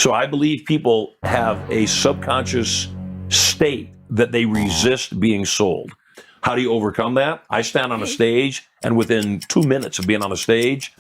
So I believe people have a subconscious state that they resist being sold. How do you overcome that? I stand on a stage, and within 2 minutes of being on a stage,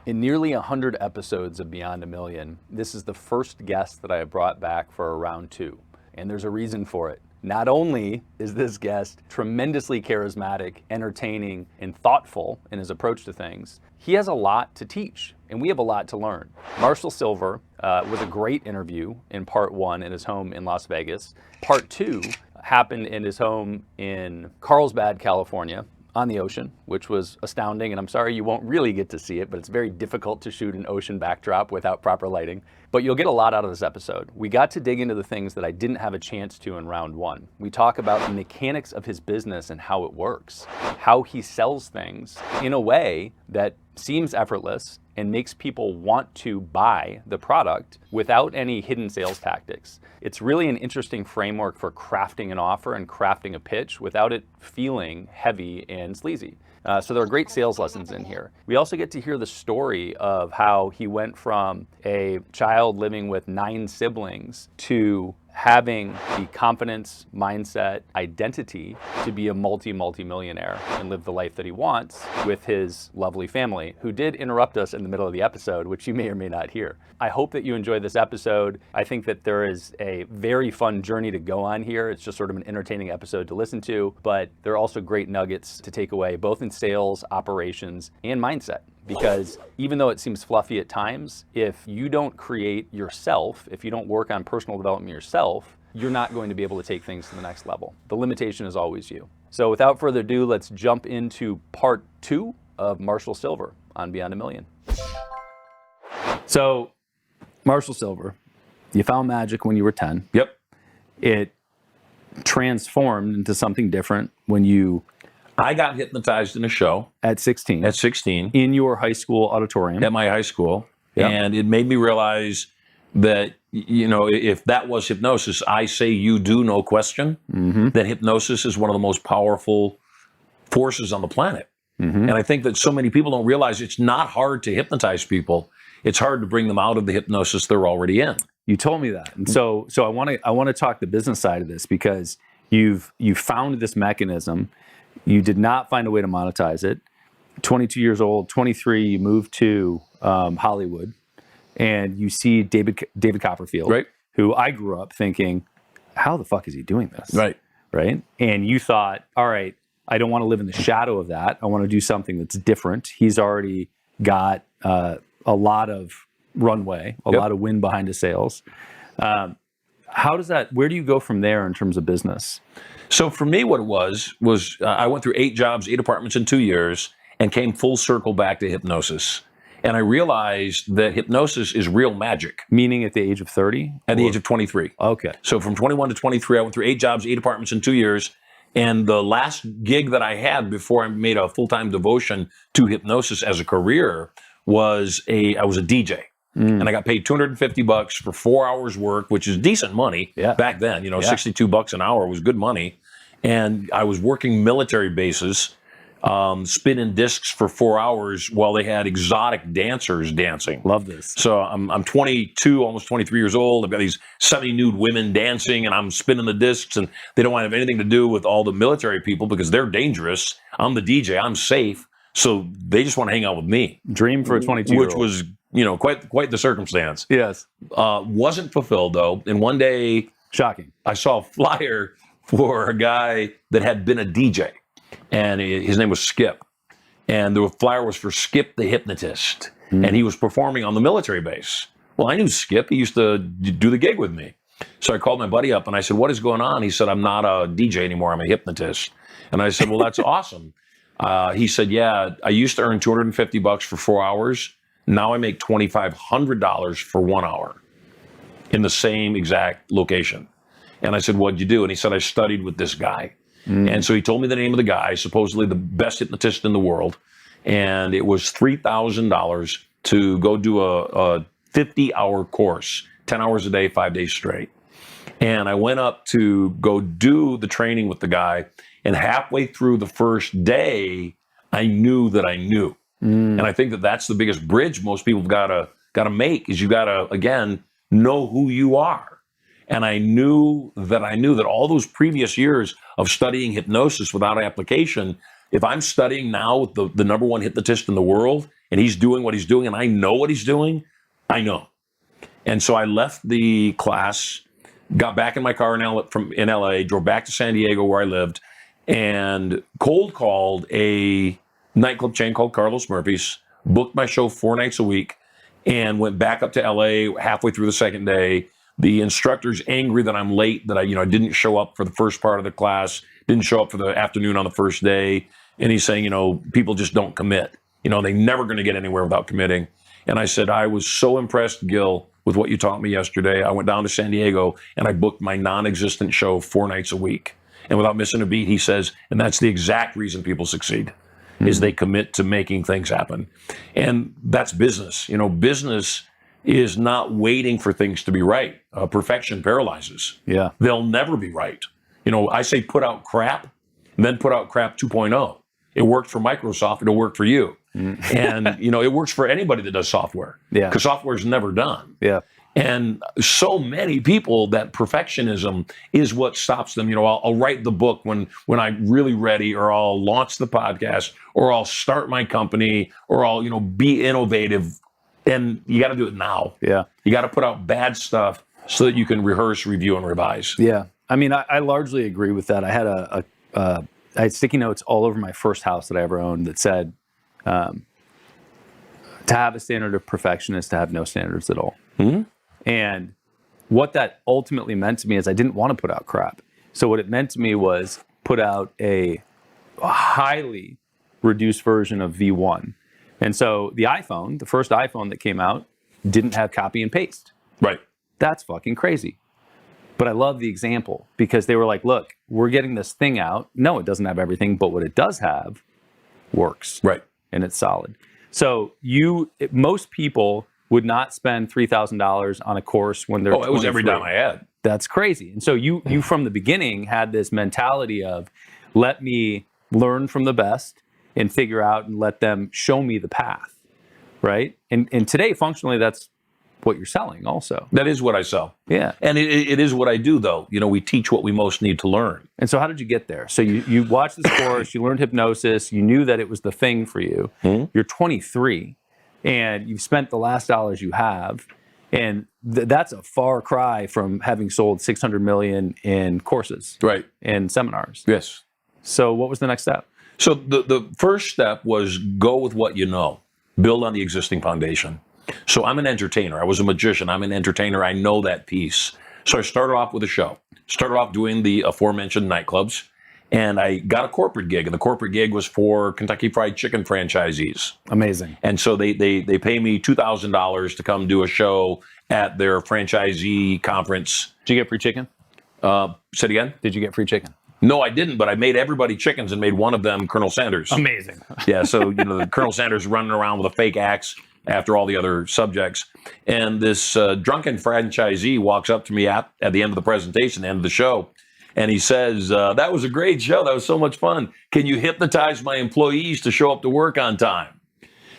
In nearly 100 episodes of Beyond a Million, this is the first guest that I have brought back for a round two, and there's a reason for it. Not only is this guest tremendously charismatic, entertaining, and thoughtful in his approach to things, he has a lot to teach, and we have a lot to learn. Marshall Sylver was a great interview in part one in his home in Las Vegas. Part two happened in his home in Carlsbad, California, on the ocean, which was astounding, and I'm sorry you won't really get to see it, but it's very difficult to shoot an ocean backdrop without proper lighting. But you'll get a lot out of this episode. We got to dig into the things that I didn't have a chance to in round one. We talk about the mechanics of his business and how it works, how he sells things in a way that seems effortless and makes people want to buy the product without any hidden sales tactics. It's really an interesting framework for crafting an offer and crafting a pitch without it feeling heavy and sleazy. So there are great sales lessons in here. We also get to hear the story of how he went from a child living with 9 siblings to having the confidence, mindset, identity to be a multi-millionaire and live the life that he wants with his lovely family, who did interrupt us in the middle of the episode, which you may or may not hear. I hope that you enjoyed this episode. I think that there is a very fun journey to go on here. It's just sort of an entertaining episode to listen to, but there are also great nuggets to take away, both in sales, operations, and mindset. Because even though it seems fluffy at times, if you don't create yourself, if you don't work on personal development yourself, you're not going to be able to take things to the next level. The limitation is always you. So without further ado, let's jump into part 2 of Marshall Sylver on Beyond a Million. So, Marshall Sylver, you found magic when you were 10. Yep. It transformed into something different when you... I got hypnotized in a show. At 16. At 16. In your high school auditorium. At my high school. Yep. And it made me realize that, you know, if that was hypnosis, I say you do, no question, that hypnosis is one of the most powerful forces on the planet. And I think that so many people don't realize it's not hard to hypnotize people. It's hard to bring them out of the hypnosis they're already in. You told me that. And so I want to talk the business side of this, because you've found this mechanism. You did not find a way to monetize it. 22 years old, 23, you moved to Hollywood, and you see David Copperfield, right, who I grew up thinking, how the fuck is he doing this? Right. And you thought, all right, I don't want to live in the shadow of that. I want to do something that's different. He's already got a lot of runway, a lot of wind behind his sails. How does that, where do you go from there in terms of business? So for me, what it was I went through 8 jobs, 8 apartments in 2 years, and came full circle back to hypnosis. And I realized that hypnosis is real magic. Meaning at the age of 30? At the age of 23. Okay. So from 21 to 23, I went through 8 jobs, 8 apartments in 2 years. And the last gig that I had before I made a full-time devotion to hypnosis as a career was I was a DJ. And I got paid $250 for 4 hours work, which is decent money back then. You know, $62 an hour was good money. And I was working military bases, spinning discs for 4 hours while they had exotic dancers dancing. Love this. So I'm 22, almost 23 years old. I've got these semi-nude women dancing, and I'm spinning the discs, and they don't want to have anything to do with all the military people because they're dangerous. I'm the DJ. I'm safe. So they just want to hang out with me. Dream for a 22-year-old. Which was, you know, quite the circumstance. Yes. Wasn't fulfilled, though. And one day... Shocking. I saw a flyer for a guy that had been a DJ. And his name was Skip. And the flyer was for Skip the Hypnotist. And he was performing on the military base. Well, I knew Skip. He used to do the gig with me. So I called my buddy up and I said, what is going on? He said, I'm not a DJ anymore. I'm a hypnotist. And I said, well, that's awesome. He said, yeah, I used to earn $250 for 4 hours. Now I make $2,500 for 1 hour in the same exact location. And I said, what'd you do? And he said, I studied with this guy. And so he told me the name of the guy, supposedly the best hypnotist in the world. And it was $3,000 to go do a 50-hour course 10 hours a day, 5 days straight. And I went up to go do the training with the guy. And halfway through the first day, I knew that I knew. And I think that that's the biggest bridge most people gotta make, is you gotta, again, know who you are. And I knew that all those previous years of studying hypnosis without application, if I'm studying now with the number one hypnotist in the world, and he's doing what he's doing, and I know what he's doing, I know. And so I left the class, got back in my car in LA, drove back to San Diego where I lived, and cold called a nightclub chain called Carlos Murphy's, booked my show 4 nights a week, and went back up to LA halfway through the second day. The instructor's angry that I'm late, that I didn't show up for the first part of the class, didn't show up for the afternoon on the first day. And he's saying, people just don't commit. They're never going to get anywhere without committing. And I said, I was so impressed, Gil, with what you taught me yesterday. I went down to San Diego and I booked my non-existent show 4 nights a week. And without missing a beat, he says, and that's the exact reason people succeed, is they commit to making things happen. And that's business. Business is not waiting for things to be right. Perfection paralyzes. Yeah. They'll never be right. I say put out crap, and then put out crap 2.0. It worked for Microsoft, it'll work for you. And, it works for anybody that does software. Yeah. Because software is never done. Yeah. And so many people, that perfectionism is what stops them. I'll write the book when I'm really ready, or I'll launch the podcast, or I'll start my company, or I'll, be innovative. And you got to do it now. Yeah. You got to put out bad stuff so that you can rehearse, review, and revise. Yeah. I mean, I largely agree with that. I had I had sticky notes all over my first house that I ever owned that said, to have a standard of perfection is to have no standards at all. Mm-hmm. And what that ultimately meant to me is I didn't want to put out crap. So what it meant to me was put out a highly reduced version of V1. And so the first iPhone that came out, didn't have copy and paste. Right. That's fucking crazy. But I love the example, because they were like, look, we're getting this thing out. No, it doesn't have everything, but what it does have works. Right. And it's solid. So most people would not spend $3,000 on a course when they're 23. It was every dime I had. That's crazy. And so you from the beginning had this mentality of, let me learn from the best and figure out and let them show me the path, right? And today, functionally, that's what you're selling also. That is what I sell. Yeah. And it is what I do, though. We teach what we most need to learn. And so how did you get there? So you watched this course, you learned hypnosis, you knew that it was the thing for you. Mm-hmm. You're 23, and you've spent the last dollars you have, and that's a far cry from having sold $600 million in courses. Right. And seminars. Yes. So what was the next step? So the first step was go with what you know. Build on the existing foundation. So I'm an entertainer. I was a magician. I'm an entertainer. I know that piece. So I started off with a show. Started off doing the aforementioned nightclubs. And I got a corporate gig. And the corporate gig was for Kentucky Fried Chicken franchisees. Amazing. And so they pay me $2,000 to come do a show at their franchisee conference. Did you get free chicken? Say it again? Did you get free chicken? No, I didn't, but I made everybody chickens and made one of them Colonel Sanders. Amazing. Yeah, so, the Colonel Sanders running around with a fake axe after all the other subjects. And this drunken franchisee walks up to me at the end of the presentation, the end of the show, and he says, that was a great show. That was so much fun. Can you hypnotize my employees to show up to work on time?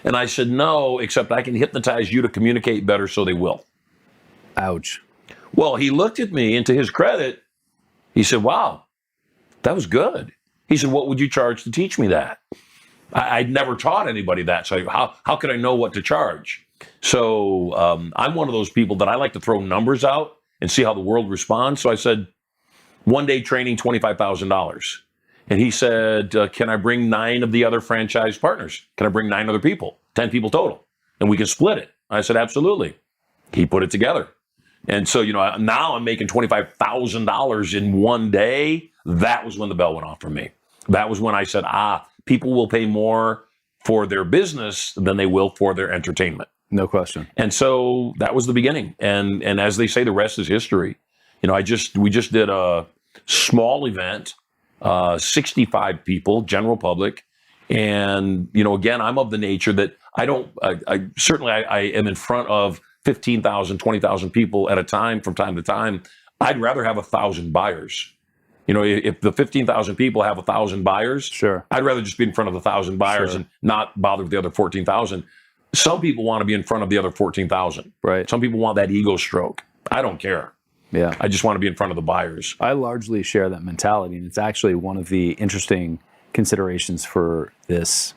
And I said, no, except I can hypnotize you to communicate better so they will. Ouch. Well, he looked at me, and to his credit, he said, wow, that was good. He said, what would you charge to teach me that? I'd never taught anybody that, so how could I know what to charge? So I'm one of those people that I like to throw numbers out and see how the world responds. So I said, one day training, $25,000. And he said, can I bring 9 of the other franchise partners? Can I bring 9 other people, 10 people total? And we can split it. I said, absolutely. He put it together. And so, now I'm making $25,000 in one day. That was when the bell went off for me. That was when I said, people will pay more for their business than they will for their entertainment. No question. And so that was the beginning. And as they say, the rest is history. We just did a small event, 65 people, general public. And, again, I'm of the nature that I am in front of 15,000, 20,000 people at a time from time to time. I'd rather have 1,000 buyers. You know, if the 15,000 people have 1,000 buyers, Sure. I'd rather just be in front of 1,000 buyers Sure. and not bother with the other 14,000. Some people want to be in front of the other 14,000. Right. Some people want that ego stroke. I don't care. Yeah. I just want to be in front of the buyers. I largely share that mentality, and it's actually one of the interesting considerations for this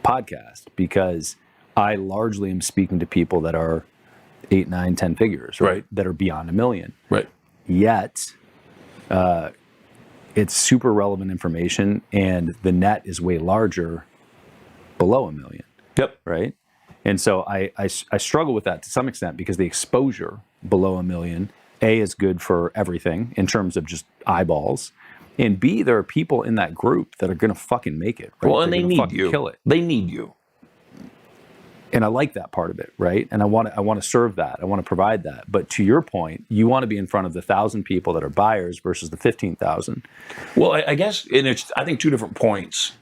podcast, because I largely am speaking to people that are 8, 9, 10 figures, right? That are beyond $1 million. Right. Yet, it's super relevant information, and the net is way larger below $1 million. Yep. Right. And so I struggle with that to some extent, because the exposure below $1 million, A, is good for everything in terms of just eyeballs, and B, there are people in that group that are going to fucking make it. Right? Well, and They're they gonna need fucking you. kill it. They need you. And I like that part of it, right? And I want to serve that. I want to provide that. But to your point, you want to be in front of the 1,000 people that are buyers versus the 15,000. Well, I guess, and it's, I think, two different points.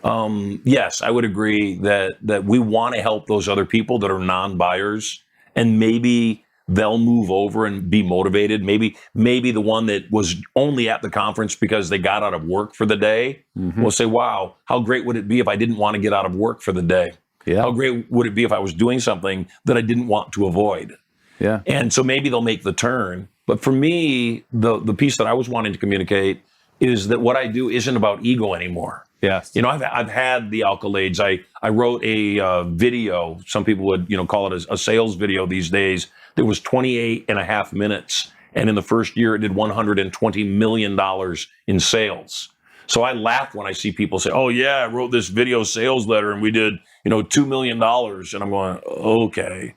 Yes, I would agree that we want to help those other people that are non-buyers, and maybe they'll move over and be motivated. Maybe the one that was only at the conference because they got out of work for the day will say, wow, how great would it be if I didn't want to get out of work for the day? Yeah. How great would it be if I was doing something that I didn't want to avoid? Yeah. And so maybe they'll make the turn. But for me, the piece that I was wanting to communicate is that what I do isn't about ego anymore. Yes. You know, I've had the accolades. I wrote a video. Some people would, call it a sales video these days. That was 28 and a half minutes. And in the first year, it did $120 million in sales. So I laugh when I see people say, oh, yeah, I wrote this video sales letter and we did, $2 million. And I'm going, okay.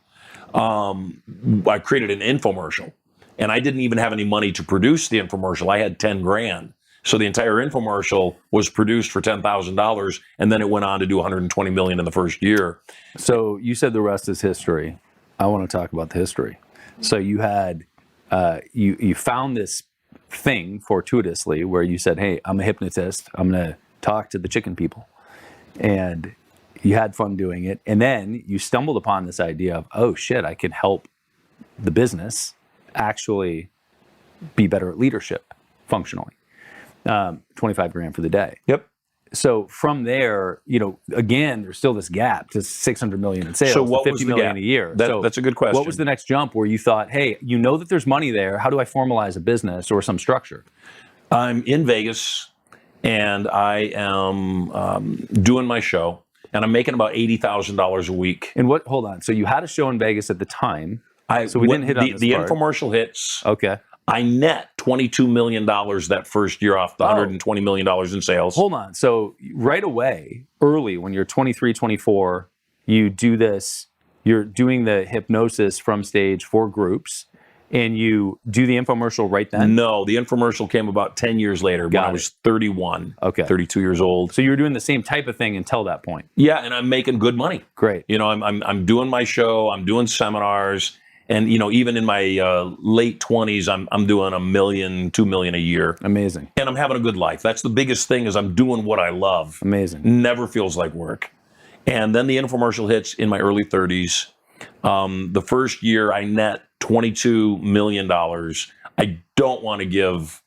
I created an infomercial, and I didn't even have any money to produce the infomercial. I had 10 grand. So the entire infomercial was produced for $10,000, and then it went on to do 120 million in the first year. So you said the rest is history. I want to talk about the history. So you had, you found this thing fortuitously where you said, hey, I'm a hypnotist. I'm going to talk to the chicken people. And you had fun doing it. And then you stumbled upon this idea of, oh shit, I can help the business actually be better at leadership functionally. 25 grand for the day. Yep. So from there, again, there's still this gap to 600 million in sales, So what 50 was the million gap? a year. That's a good question. What was the next jump where you thought, hey, that there's money there. How do I formalize a business or some structure? I'm in Vegas, and I am doing my show, and I'm making about $80,000 a week. And hold on. So you had a show in Vegas at the time. So we didn't hit on this the part. infomercial hits. Okay. I net $22 million that first year off the $120 million in sales. Hold on. So right away, early, when you're 23, 24, you do this, you're doing the hypnosis from stage for groups, and you do the infomercial right then? No, the infomercial came about 10 years later when I was 31, 32 years old. So you were doing the same type of thing until that point? Yeah, and I'm making good money. Great. I'm doing my show, I'm doing seminars. And, even in my late 20s, I'm doing $1 million, $2 million a year. Amazing. And I'm having a good life. That's the biggest thing, is I'm doing what I love. Amazing. Never feels like work. And then the infomercial hits in my early 30s. The first year I net $22 million. I don't want to give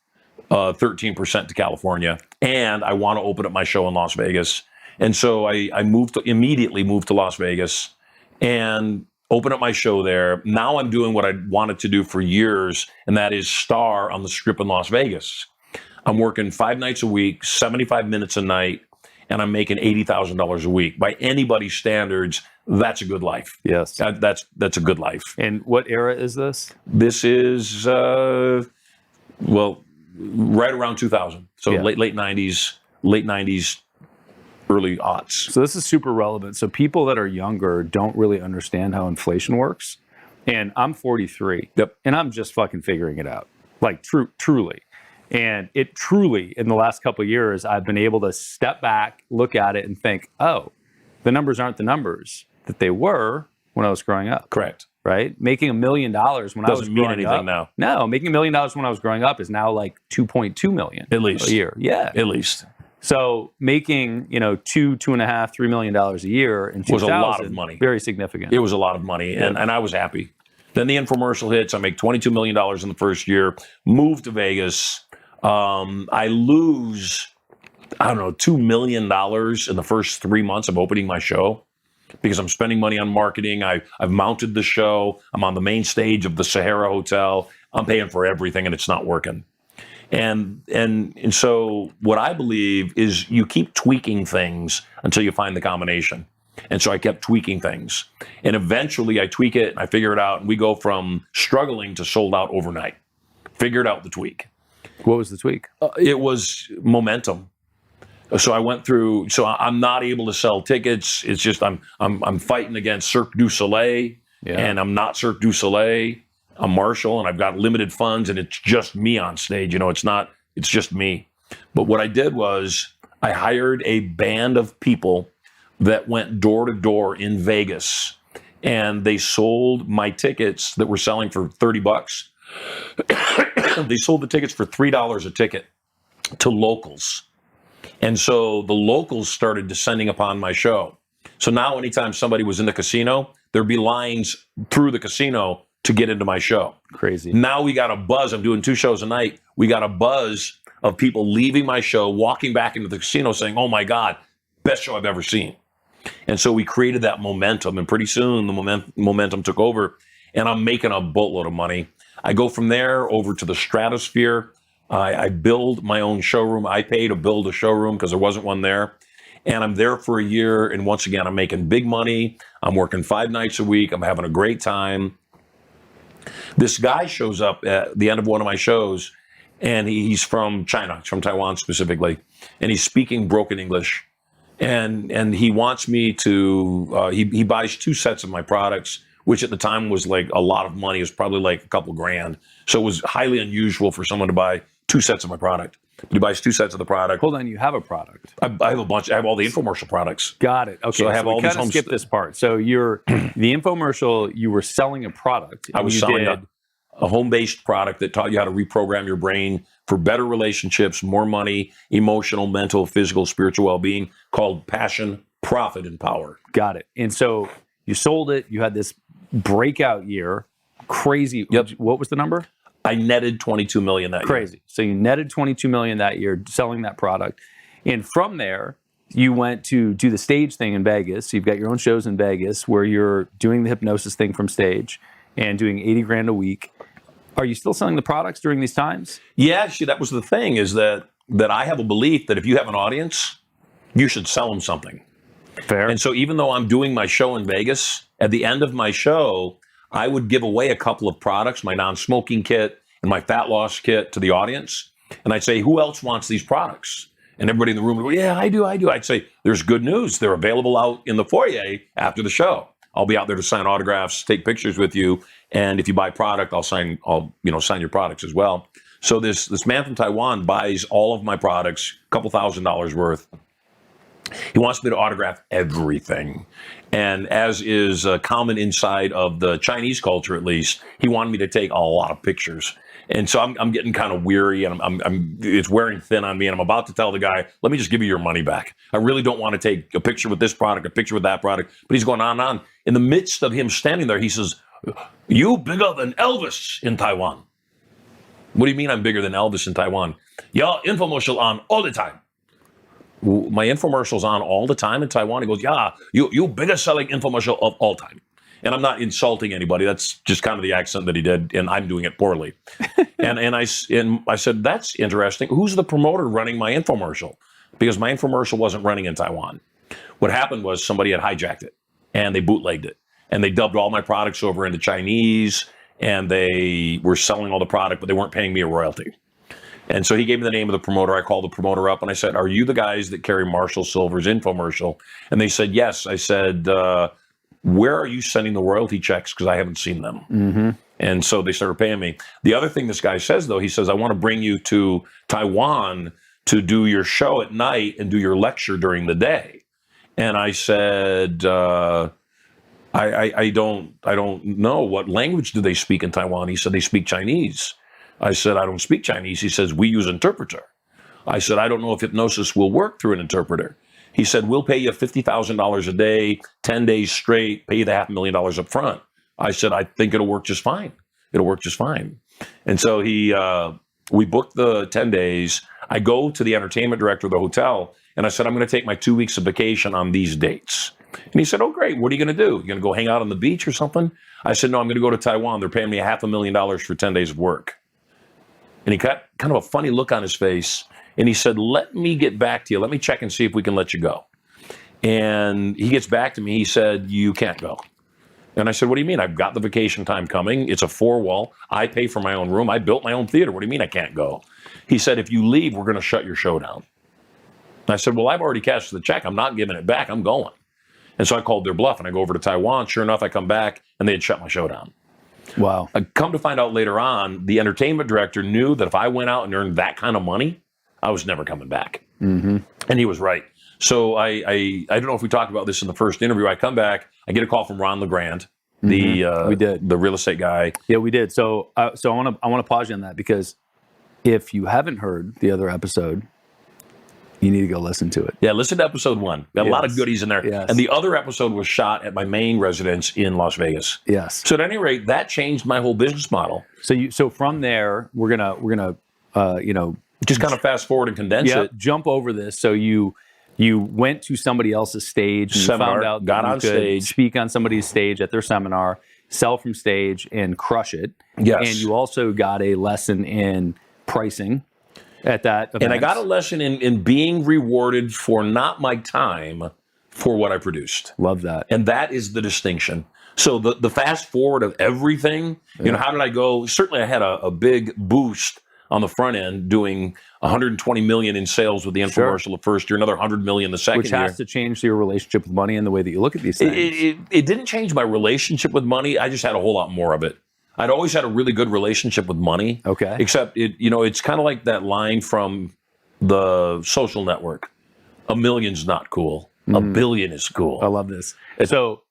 13% to California. And I want to open up my show in Las Vegas. And so I immediately moved to Las Vegas and open up my show there. Now I'm doing what I wanted to do for years, and that is star on the Strip in Las Vegas. I'm working 5 nights a week, 75 minutes a night, and I'm making $80,000 a week. By anybody's standards, that's a good life. Yes. That's a good life. And what era is this? This is, right around 2000. So late 90s, early aughts. So this is super relevant. So people that are younger don't really understand how inflation works. And I'm 43. Yep. And I'm just fucking figuring it out. Like truly. And it truly, in the last couple of years, I've been able to step back, look at it and think, oh, the numbers aren't the numbers that they were when I was growing up. Correct. Right? Making $1 million when I was growing up. Doesn't mean anything now. No, making $1 million when I was growing up is now like 2.2 million. At least. A year. Yeah. At least. So making, $2.5, $3 million a year in 2000 was a lot of money. Very significant. It was a lot of money, and I was happy. Then the infomercial hits. I make $22 million in the first year, move to Vegas. I lose, I don't know, $2 million in the first 3 months of opening my show because I'm spending money on marketing. I've mounted the show. I'm on the main stage of the Sahara Hotel. I'm paying for everything and it's not working. And so what I believe is you keep tweaking things until you find the combination. And so I kept tweaking things. And eventually I tweak it, and I figure it out, and we go from struggling to sold out overnight. Figured out the tweak. What was the tweak? It was momentum. So I went through, so I'm not able to sell tickets. It's just I'm fighting against Cirque du Soleil, and I'm not Cirque du Soleil. I'm Marshall, and I've got limited funds, and it's just me on stage. You know, it's just me. But what I did was I hired a band of people that went door to door in Vegas, and they sold my tickets that were selling for $30. They sold the tickets for $3 a ticket to locals. And so the locals started descending upon my show. So now anytime somebody was in the casino, there'd be lines through the casino to get into my show. Crazy. Now we got a buzz. I'm doing 2 shows a night. We got a buzz of people leaving my show, walking back into the casino saying, oh my God, best show I've ever seen. And so we created that momentum, and pretty soon the momentum took over, and I'm making a boatload of money. I go from there over to the stratosphere. I build my own showroom. I pay to build a showroom because there wasn't one there. And I'm there for a year, and once again, I'm making big money. I'm working 5 nights a week. I'm having a great time. This guy shows up at the end of one of my shows, and he's from China. He's from Taiwan specifically, and he's speaking broken English. And he wants me to, he buys 2 sets of my products, which at the time was like a lot of money. It was probably like a couple grand. So it was highly unusual for someone to buy 2 sets of my product. But he buys 2 sets of the product. Hold on, you have a product. I have a bunch. I have all the infomercial products. Got it. Okay, So I have all we these kind of skip this part. So you're the infomercial. You were selling a product. I was selling a home-based product that taught you how to reprogram your brain for better relationships, more money, emotional, mental, physical, spiritual well-being, called Passion, Profit, and Power. Got it. And so you sold it. You had this breakout year. Crazy. Yep. What was the number? I netted $22 million that year. Crazy. So you netted $22 million that year selling that product. And from there, you went to do the stage thing in Vegas. You've got your own shows in Vegas where you're doing the hypnosis thing from stage and doing 80 grand a week. Are you still selling the products during these times? Yeah, see, that was the thing, is that I have a belief that if you have an audience, you should sell them something. Fair. And so even though I'm doing my show in Vegas, at the end of my show, I would give away a couple of products, my non-smoking kit and my fat loss kit, to the audience. And I'd say, who else wants these products? And everybody in the room would go, yeah, I do. I'd say, there's good news. They're available out in the foyer after the show. I'll be out there to sign autographs, take pictures with you. And if you buy product, I'll sign your products as well. So this man from Taiwan buys all of my products, a couple $1,000s worth. He wants me to autograph everything. And as is common inside of the Chinese culture, at least, he wanted me to take a lot of pictures. And so I'm getting kind of weary, and it's wearing thin on me. And I'm about to tell the guy, let me just give you your money back. I really don't want to take a picture with this product, a picture with that product. But he's going on and on. In the midst of him standing there, he says, you bigger than Elvis in Taiwan. What do you mean I'm bigger than Elvis in Taiwan? Your infomercial on all the time. My infomercial's on all the time in Taiwan. He goes, yeah, you biggest selling infomercial of all time. And I'm not insulting anybody. That's just kind of the accent that he did, and I'm doing it poorly. and I said, that's interesting. Who's the promoter running my infomercial? Because my infomercial wasn't running in Taiwan. What happened was somebody had hijacked it, and they bootlegged it. And they dubbed all my products over into Chinese, and they were selling all the product, but they weren't paying me a royalty. And so he gave me the name of the promoter. I called the promoter up, and I said, are you the guys that carry Marshall Sylver's infomercial? And they said, yes. I said, where are you sending the royalty checks? Because I haven't seen them. Mm-hmm. And so they started paying me. The other thing this guy says, though, he says, I want to bring you to Taiwan to do your show at night and do your lecture during the day. And I said, I don't know. What language do they speak in Taiwan? He said, they speak Chinese. I said, I don't speak Chinese. He says, we use interpreter. I said, I don't know if hypnosis will work through an interpreter. He said, we'll pay you $50,000 a day, 10 days straight, pay you the $500,000 up front. I said, I think it'll work just fine. It'll work just fine. And so we booked the 10 days. I go to the entertainment director of the hotel, and I said, I'm going to take my 2 weeks of vacation on these dates. And he said, oh, great. What are you going to do? You going to go hang out on the beach or something? I said, no, I'm going to go to Taiwan. They're paying me $500,000 for 10 days of work. And he got kind of a funny look on his face. And he said, let me get back to you. Let me check and see if we can let you go. And he gets back to me. He said, you can't go. And I said, what do you mean? I've got the vacation time coming. It's a 4-wall. I pay for my own room. I built my own theater. What do you mean I can't go? He said, if you leave, we're going to shut your show down. And I said, well, I've already cashed the check. I'm not giving it back. I'm going. And so I called their bluff, and I go over to Taiwan. Sure enough, I come back, and they had shut my show down. Wow. I come to find out later on, the entertainment director knew that if I went out and earned that kind of money, I was never coming back. Mm-hmm. And he was right. So I don't know if we talked about this in the first interview. I come back, I get a call from Ron LeGrand, We did. the real estate guy. Yeah, we did. So I want to pause you on that, because if you haven't heard the other episode, you need to go listen to it. Yeah, listen to episode 1. Got a lot of goodies in there. Yes. And the other episode was shot at my main residence in Las Vegas. Yes. So at any rate, that changed my whole business model. So from there, we're gonna Just kind of fast forward and condense it. jump over this. So you went to somebody else's stage and Seminar, you found out that got you on could stage. speak on somebody's stage at their seminar, sell from stage, and crush it. Yes. And you also got a lesson in pricing at that event. And I got a lesson in being rewarded for not my time, for what I produced. Love that. And that is the distinction. So the fast forward of everything, how did I go? Certainly I had a big boost on the front end, doing 120 million in sales with the infomercial the first year, another 100 million the second Which year. has to change your relationship with money and the way that you look at these things. It didn't change my relationship with money. I just had a whole lot more of it. I'd always had a really good relationship with money. Okay. Except it's kind of like that line from The Social Network. A million's not cool. A billion is cool. I love this. So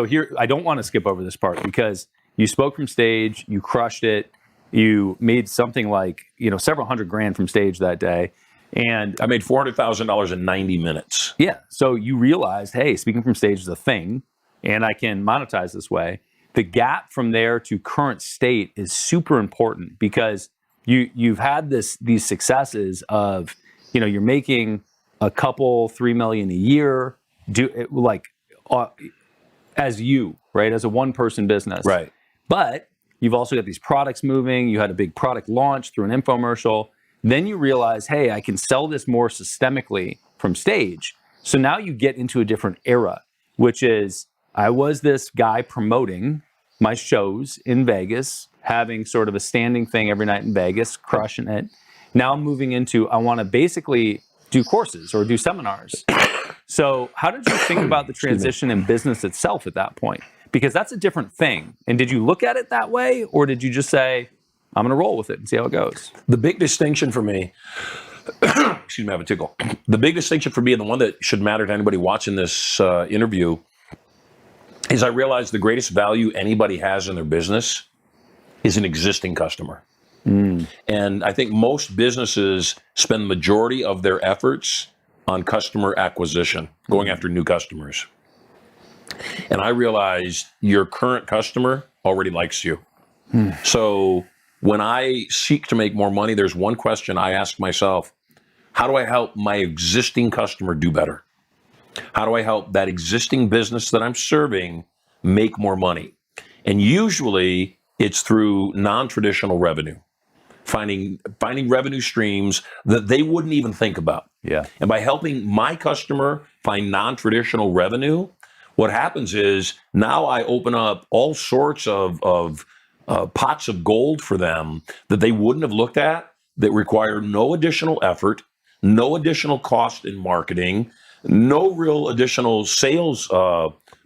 here, I don't want to skip over this part, because you spoke from stage, you crushed it, you made something like, several $100,000 from stage that day. And I made $400,000 in 90 minutes. yeah, so you realized, hey, speaking from stage is a thing, and I can monetize this way. The gap from there to current state is super important, because you've had these successes of, you're making a couple, 3 million a year, as a one-person business. Right. But you've also got these products moving. You had a big product launch through an infomercial. Then you realize, hey, I can sell this more systemically from stage. So now you get into a different era, which is, I was this guy promoting my shows in Vegas, having sort of a standing thing every night in Vegas, crushing it. Now I'm moving into, I want to basically do courses or do seminars. So how did you think about the transition in business itself at that point? Because that's a different thing. And did you look at it that way, or did you just say, I'm going to roll with it and see how it goes? The big distinction for me, excuse me, I have a tickle. The big distinction for me, and the one that should matter to anybody watching this interview, is I realized the greatest value anybody has in their business is an existing customer. And I think most businesses spend the majority of their efforts on customer acquisition, going after new customers. And I realized your current customer already likes you. So when I seek to make more money, there's one question I ask myself: how do I help my existing customer do better? How do I help that existing business that I'm serving make more money? And usually it's through non-traditional revenue, finding revenue streams that they wouldn't even think about. Yeah. And by helping my customer find non-traditional revenue, what happens is now I open up all sorts of pots of gold for them that they wouldn't have looked at, that require no additional effort, no additional cost in marketing, no real additional sales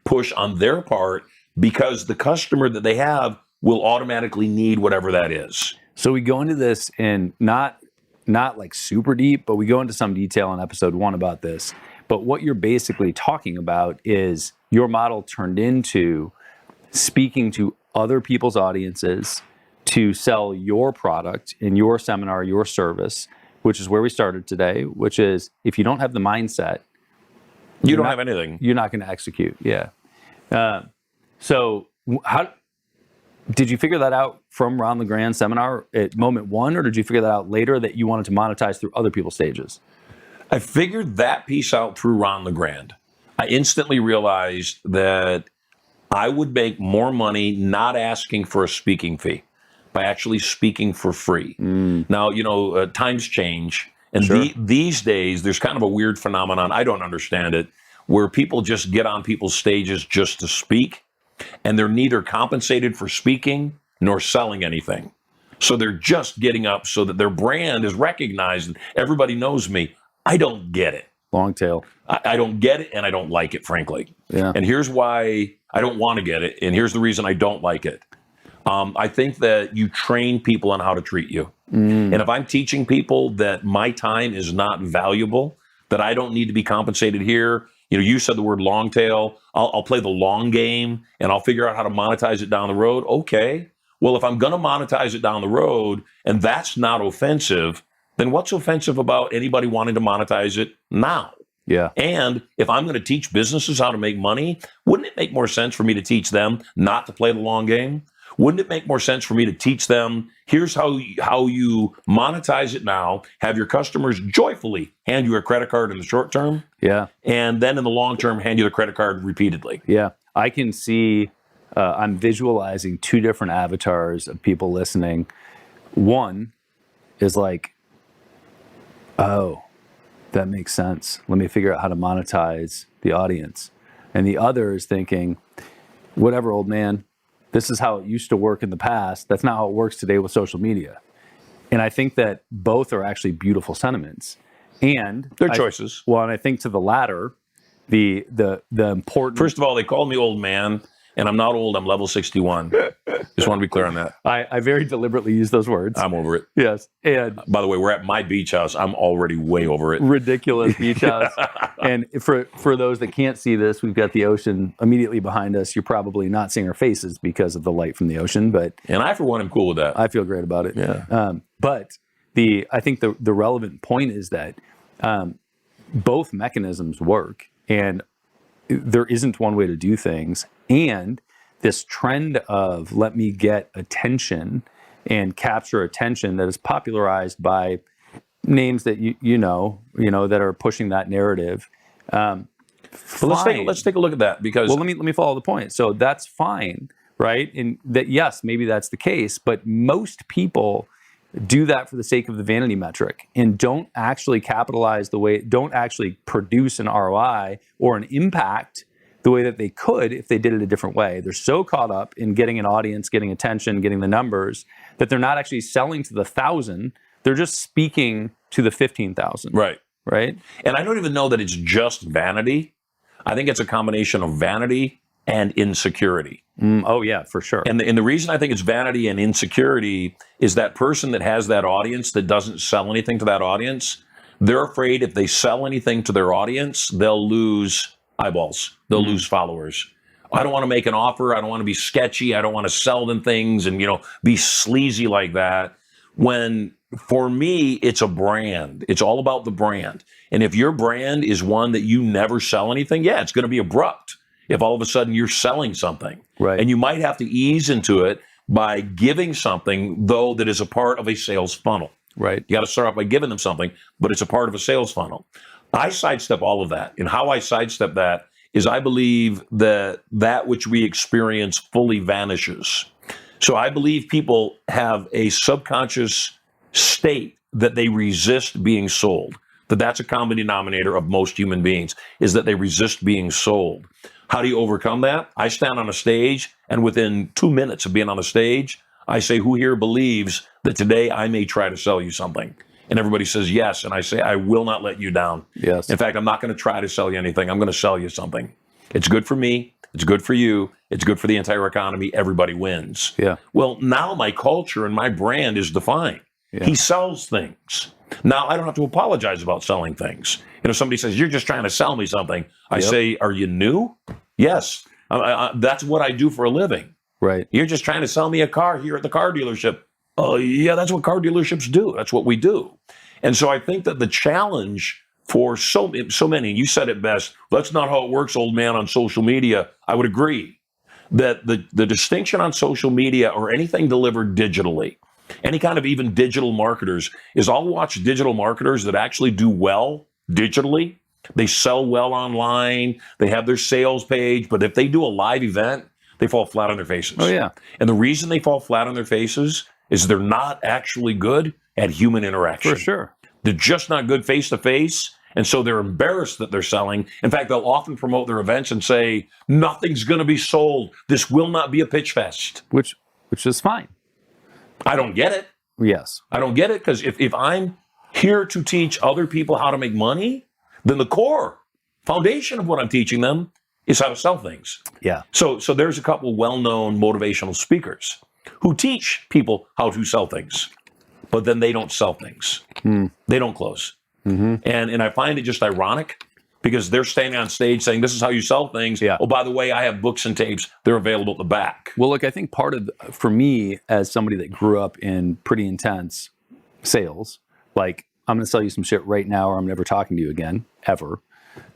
push on their part, because the customer that they have will automatically need whatever that is. So we go into this in not like super deep, but we go into some detail in episode 1 about this. But what you're basically talking about is your model turned into speaking to other people's audiences to sell your product in your seminar, your service, which is where we started today, which is, if you don't have the mindset, You don't have anything. you're not going to execute. Yeah. So how Did you figure that out from Ron LeGrand's seminar at moment one, or did you figure that out later that you wanted to monetize through other people's stages? I figured that piece out through Ron LeGrand. I instantly realized that I would make more money not asking for a speaking fee by actually speaking for free. Now, times change. And Sure. these days, there's kind of a weird phenomenon. I don't understand it, where people just get on people's stages just to speak, and they're neither compensated for speaking nor selling anything. So they're just getting up so that their brand is recognized and everybody knows me. I don't get it. Long tail. I don't get it, and I don't like it, frankly. Yeah. And here's why I don't want to get it, and here's the reason I don't like it. I think that you train people on how to treat you. And if I'm teaching people that my time is not valuable, that I don't need to be compensated here, you said the word long tail. I'll play the long game, and I'll figure out how to monetize it down the road. Okay. Well, if I'm going to monetize it down the road, and that's not offensive, then what's offensive about anybody wanting to monetize it now? Yeah. And if I'm going to teach businesses how to make money, wouldn't it make more sense for me to teach them not to play the long game? Wouldn't it make more sense for me to teach them, here's how you monetize it now, have your customers joyfully hand you a credit card in the short term, Yeah. and then in the long term, hand you the credit card repeatedly? Yeah. I can see, I'm visualizing two different avatars of people listening. One is like, oh, that makes sense. Let me figure out how to monetize the audience. And the other is thinking, whatever, old man, this is how it used to work in the past. That's not how it works today with social media. And I think that both are actually beautiful sentiments. And They're choices. And I think to the latter, the important. First of all, they called me old man, and I'm not old. I'm level 61. Just want to be clear on that. I very deliberately use those words. I'm over it. Yes. And By the way, we're at my beach house. I'm already way over it. ridiculous beach house. And for those that can't see this, we've got the ocean immediately behind us. You're probably not seeing our faces because of the light from the ocean, but And I, for one, am cool with that. I feel great about it. Yeah. But I think the relevant point is that both mechanisms work, and there isn't one way to do things. And this trend of let me get attention and capture attention that is popularized by names that you know that are pushing that narrative. Well, let's take a look at that, because Well, let me follow the point. So that's fine, right? And that, yes, maybe that's the case, but most people do that for the sake of the vanity metric and don't actually capitalize don't actually produce an ROI or an impact the way that they could if they did it a different way. They're so caught up in getting an audience, getting attention, getting the numbers, that they're not actually selling to the 1,000. They're just speaking to the 15,000. Right. Right? And I don't even know that it's just vanity. I think it's a combination of vanity and insecurity. Oh, yeah, for sure. And the reason I think it's vanity and insecurity is that person that has that audience that doesn't sell anything to that audience, they're afraid if they sell anything to their audience, they'll lose eyeballs. They'll lose followers. I don't want to make an offer. I don't want to be sketchy. I don't want to sell them things and, be sleazy like that. When for me, it's a brand. It's all about the brand. And if your brand is one that you never sell anything, yeah, it's going to be abrupt if all of a sudden you're selling something. Right. And you might have to ease into it by giving something, though, that is a part of a sales funnel. Right. You got to start off by giving them something, but it's a part of a sales funnel. I sidestep all of that. And how I sidestep that is I believe that which we experience fully vanishes. So I believe people have a subconscious state that they resist being sold. That's a common denominator of most human beings, is that they resist being sold. How do you overcome that? I stand on a stage, and within 2 minutes of being on the stage, I say, who here believes that today I may try to sell you something? And everybody says yes. And I say, I will not let you down. Yes. In fact, I'm not going to try to sell you anything. I'm going to sell you something. It's good for me. It's good for you. It's good for the entire economy. Everybody wins. Yeah. Well, now my culture and my brand is defined. Yeah. He sells things. Now I don't have to apologize about selling things. Somebody says, you're just trying to sell me something. I say, are you new? Yes. That's what I do for a living. Right. You're just trying to sell me a car here at the car dealership. Oh, yeah, that's what car dealerships do. That's what we do. And so I think that the challenge for so many, you said it best, that's not how it works, old man, on social media. I would agree. that the distinction on social media or anything delivered digitally, any kind of even digital marketers, is I'll watch digital marketers that actually do well digitally. They sell well online. They have their sales page. But if they do a live event, they fall flat on their faces. Oh, yeah. And the reason they fall flat on their faces is they're not actually good at human interaction. For sure. They're just not good face to face. And so they're embarrassed that they're selling. In fact, they'll often promote their events and say, nothing's going to be sold. This will not be a pitch fest. Which is fine. I don't get it. Yes. I don't get it, because if I'm here to teach other people how to make money, then the core foundation of what I'm teaching them is how to sell things. Yeah. So there's a couple well-known motivational speakers who teach people how to sell things, but then they don't sell things. They don't close. And I find it just ironic, because they're standing on stage saying, this is how you sell things. Yeah. Oh, by the way, I have books and tapes. They're available at the back. Well, look, I think part of, for me, as somebody that grew up in pretty intense sales, like, I'm going to sell you some shit right now or I'm never talking to you again, ever,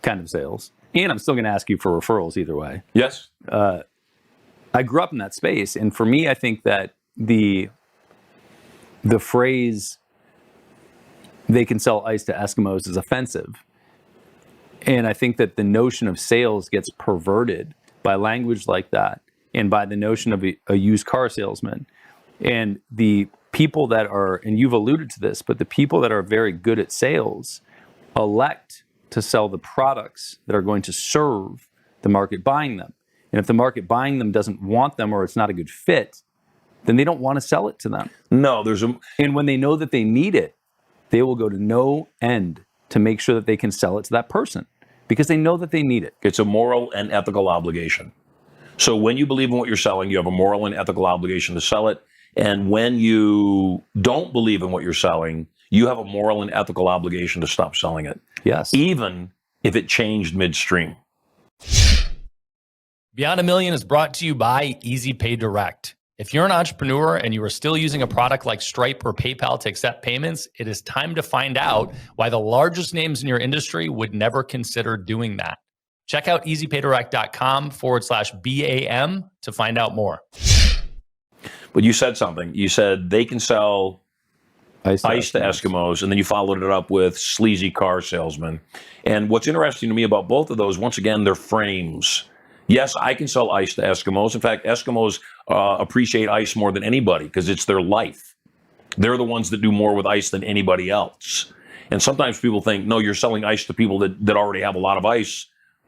kind of sales. And I'm still going to ask you for referrals either way. Yes. I grew up in that space. And for me, I think that the phrase, they can sell ice to Eskimos, is offensive. And I think that the notion of sales gets perverted by language like that, and by the notion of a used car salesman. And the people that are, and you've alluded to this, but the people that are very good at sales elect to sell the products that are going to serve the market buying them. And if the market buying them doesn't want them, or it's not a good fit, then they don't want to sell it to them. No, And when they know that they need it, they will go to no end to make sure that they can sell it to that person, because they know that they need it. it's a moral and ethical obligation. So when you believe in what you're selling, you have a moral and ethical obligation to sell it. And when you don't believe in what you're selling, you have a moral and ethical obligation to stop selling it. Yes. Even if it changed midstream. Beyond a Million is brought to you by Easy Pay Direct. If you're an entrepreneur and you are still using a product like Stripe or PayPal to accept payments, it is time to find out why the largest names in your industry would never consider doing that. Check out easypaydirect.com/BAM to find out more. But you said something. You said they can sell ice to Eskimos, and then you followed it up with sleazy car salesman. And what's interesting to me about both of those, once again, they're frames. Yes, I can sell ice to Eskimos. In fact, Eskimos appreciate ice more than anybody because it's their life. They're the ones that do more with ice than anybody else. And sometimes people think, no, you're selling ice to people that already have a lot of ice.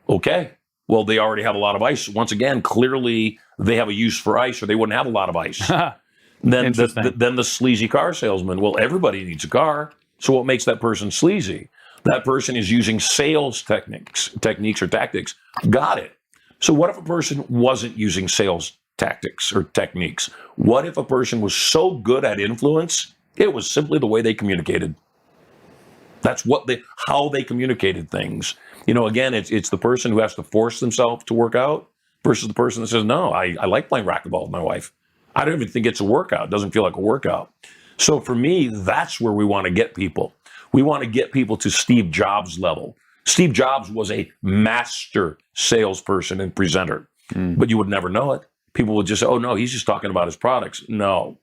Okay, well, they already have a lot of ice. Once again, clearly they have a use for ice, or they wouldn't have a lot of ice. Then the sleazy car salesman, well, everybody needs a car. So what makes that person sleazy? That person is using sales techniques or tactics. Got it. So what if a person wasn't using sales tactics or techniques? What if a person was so good at influence, it was simply the way they communicated? That's how they communicated things. You know, again, it's the person who has to force themselves to work out versus the person that says, no, I like playing racquetball with my wife. I don't even think it's a workout. It doesn't feel like a workout. So for me, that's where we want to get people. We want to get people to Steve Jobs level. Steve Jobs was a master salesperson and presenter, but you would never know it. People would just say, oh, no, he's just talking about his products. No.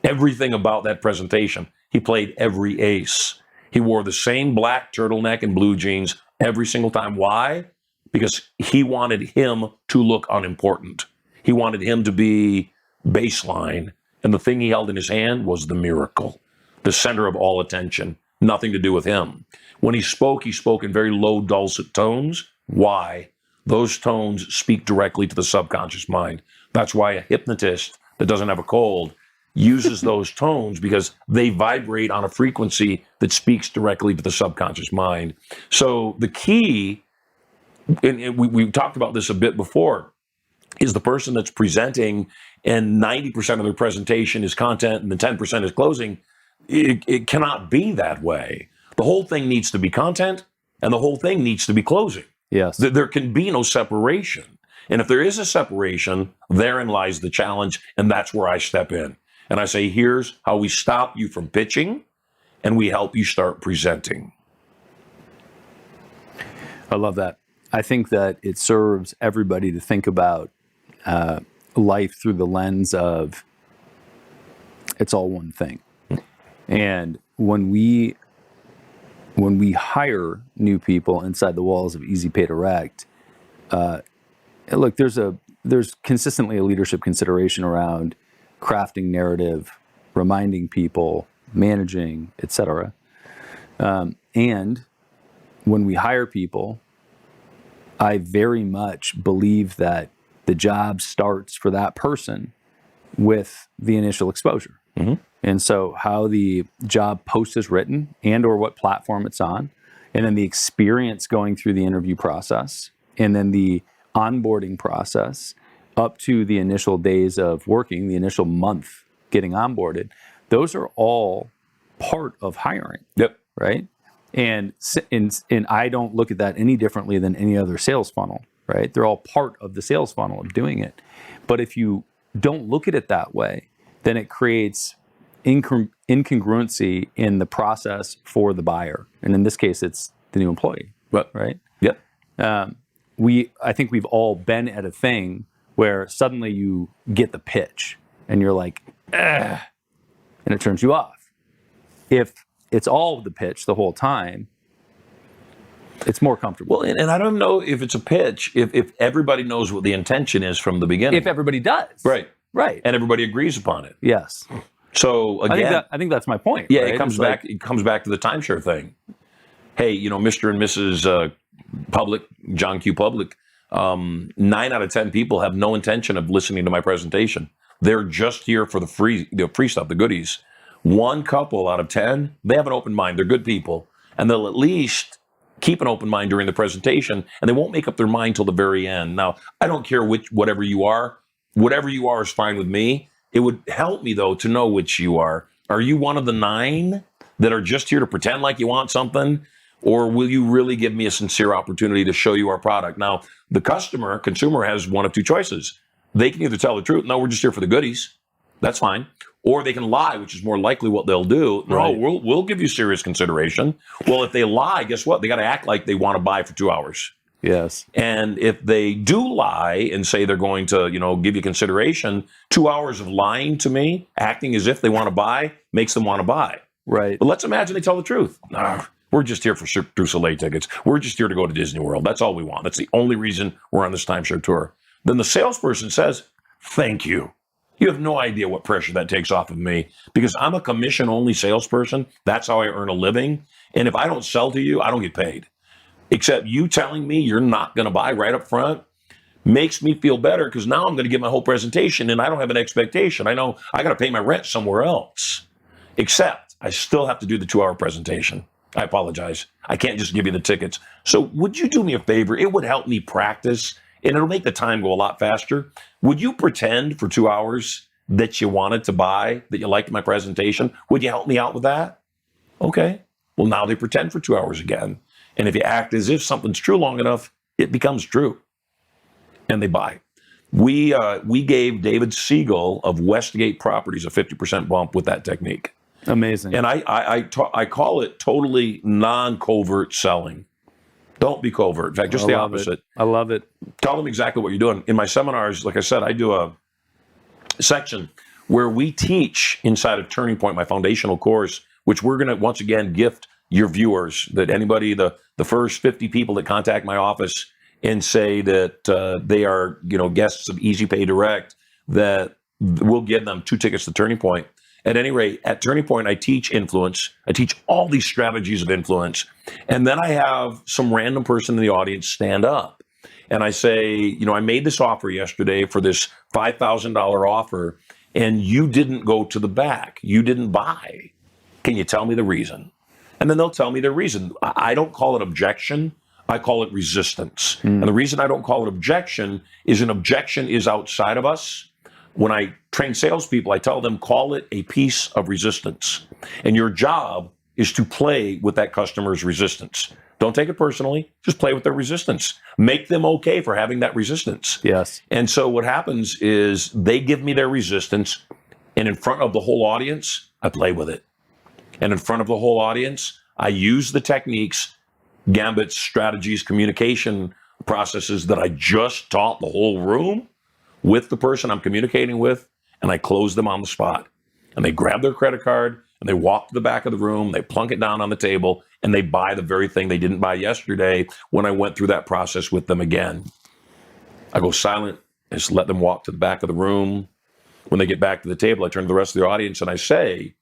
Everything about that presentation, he played every ace. He wore the same black turtleneck and blue jeans every single time. Why? Because he wanted him to look unimportant. He wanted him to be baseline. And the thing he held in his hand was the miracle, the center of all attention, nothing to do with him. When he spoke in very low, dulcet tones. Why? Those tones speak directly to the subconscious mind. That's why a hypnotist that doesn't have a cold uses those tones, because they vibrate on a frequency that speaks directly to the subconscious mind. So the key, and we talked about this a bit before, is the person that's presenting and 90% of their presentation is content and the 10% is closing. It cannot be that way. The whole thing needs to be content and the whole thing needs to be closing. Yes. There can be no separation. And if there is a separation, therein lies the challenge. And that's where I step in. And I say, here's how we stop you from pitching and we help you start presenting. I love that. I think that it serves everybody to think about life through the lens of it's all one thing. And when we hire new people inside the walls of Easy Pay Direct, look, there's consistently a leadership consideration around crafting narrative, reminding people, managing, etc. And when we hire people, I very much believe that the job starts for that person with the initial exposure. Mm-hmm. And so how the job post is written and or what platform it's on, and then the experience going through the interview process, and then the onboarding process up to the initial days of working, the initial month getting onboarded, those are all part of hiring. Yep. Right? And I don't look at that any differently than any other sales funnel, right? They're all part of the sales funnel of doing it. But if you don't look at it that way, then it creates incongruency in the process for the buyer. And in this case, it's the new employee, right? Yep. I think we've all been at a thing where suddenly you get the pitch and you're like, and it turns you off. If it's all the pitch the whole time, it's more comfortable. Well, and I don't know if it's a pitch, if everybody knows what the intention is from the beginning. If everybody does. Right. Right. And everybody agrees upon it. Yes. So again, I think that's my point. Yeah, right? it comes back to the timeshare thing. Hey, Mr. and Mrs. Public, John Q. Public, 9 out of 10 people have no intention of listening to my presentation. They're just here for the free stuff, the goodies. 1 couple out of 10, they have an open mind. They're good people, and they'll at least keep an open mind during the presentation, and they won't make up their mind till the very end. Now, I don't care whatever you are. Whatever you are is fine with me. It would help me, though, to know which you are. Are you one of the 9 that are just here to pretend like you want something? Or will you really give me a sincere opportunity to show you our product? Now, the consumer has one of 2 choices. They can either tell the truth, no, we're just here for the goodies. That's fine. Or they can lie, which is more likely what they'll do. No, Right. we'll give you serious consideration. Well, if they lie, guess what? They got to act like they want to buy for 2 hours. Yes. And if they do lie and say they're going to, give you consideration, 2 hours of lying to me, acting as if they want to buy, makes them want to buy. Right. But let's imagine they tell the truth. We're just here for Cirque du Soleil tickets. We're just here to go to Disney World. That's all we want. That's the only reason we're on this timeshare tour. Then the salesperson says, thank you. You have no idea what pressure that takes off of me because I'm a commission-only salesperson. That's how I earn a living. And if I don't sell to you, I don't get paid. Except you telling me you're not going to buy right up front makes me feel better because now I'm going to give my whole presentation and I don't have an expectation. I know I got to pay my rent somewhere else. Except I still have to do the 2-hour presentation. I apologize. I can't just give you the tickets. So would you do me a favor? It would help me practice and it'll make the time go a lot faster. Would you pretend for 2 hours that you wanted to buy, that you liked my presentation? Would you help me out with that? Okay. Well, now they pretend for 2 hours again. And if you act as if something's true long enough, it becomes true. And they buy. We gave David Siegel of Westgate Properties a 50% bump with that technique. Amazing. And I call it totally non-covert selling. Don't be covert. In fact, just the opposite. I love it. Tell them exactly what you're doing. In my seminars, like I said, I do a section where we teach inside of Turning Point, my foundational course, which we're going to once again gift your viewers, that anybody, the first 50 people that contact my office and say that they are, guests of Easy Pay Direct, that we'll give them 2 tickets to Turning Point. At any rate, at Turning Point, I teach influence. I teach all these strategies of influence. And then I have some random person in the audience stand up. And I say, I made this offer yesterday for this $5,000 offer, and you didn't go to the back. You didn't buy. Can you tell me the reason? And then they'll tell me their reason. I don't call it objection. I call it resistance. And the reason I don't call it objection is an objection is outside of us. When I train salespeople, I tell them, call it a piece of resistance. And your job is to play with that customer's resistance. Don't take it personally. Just play with their resistance. Make them okay for having that resistance. Yes. And so what happens is they give me their resistance, and in front of the whole audience, I play with it. And in front of the whole audience, I use the techniques, gambits, strategies, communication processes that I just taught the whole room. with the person I'm communicating with, and I close them on the spot. And they grab their credit card, and they walk to the back of the room, they plunk it down on the table, and they buy the very thing they didn't buy yesterday when I went through that process with them again. I go silent, I just let them walk to the back of the room. When they get back to the table, I turn to the rest of the audience and I say,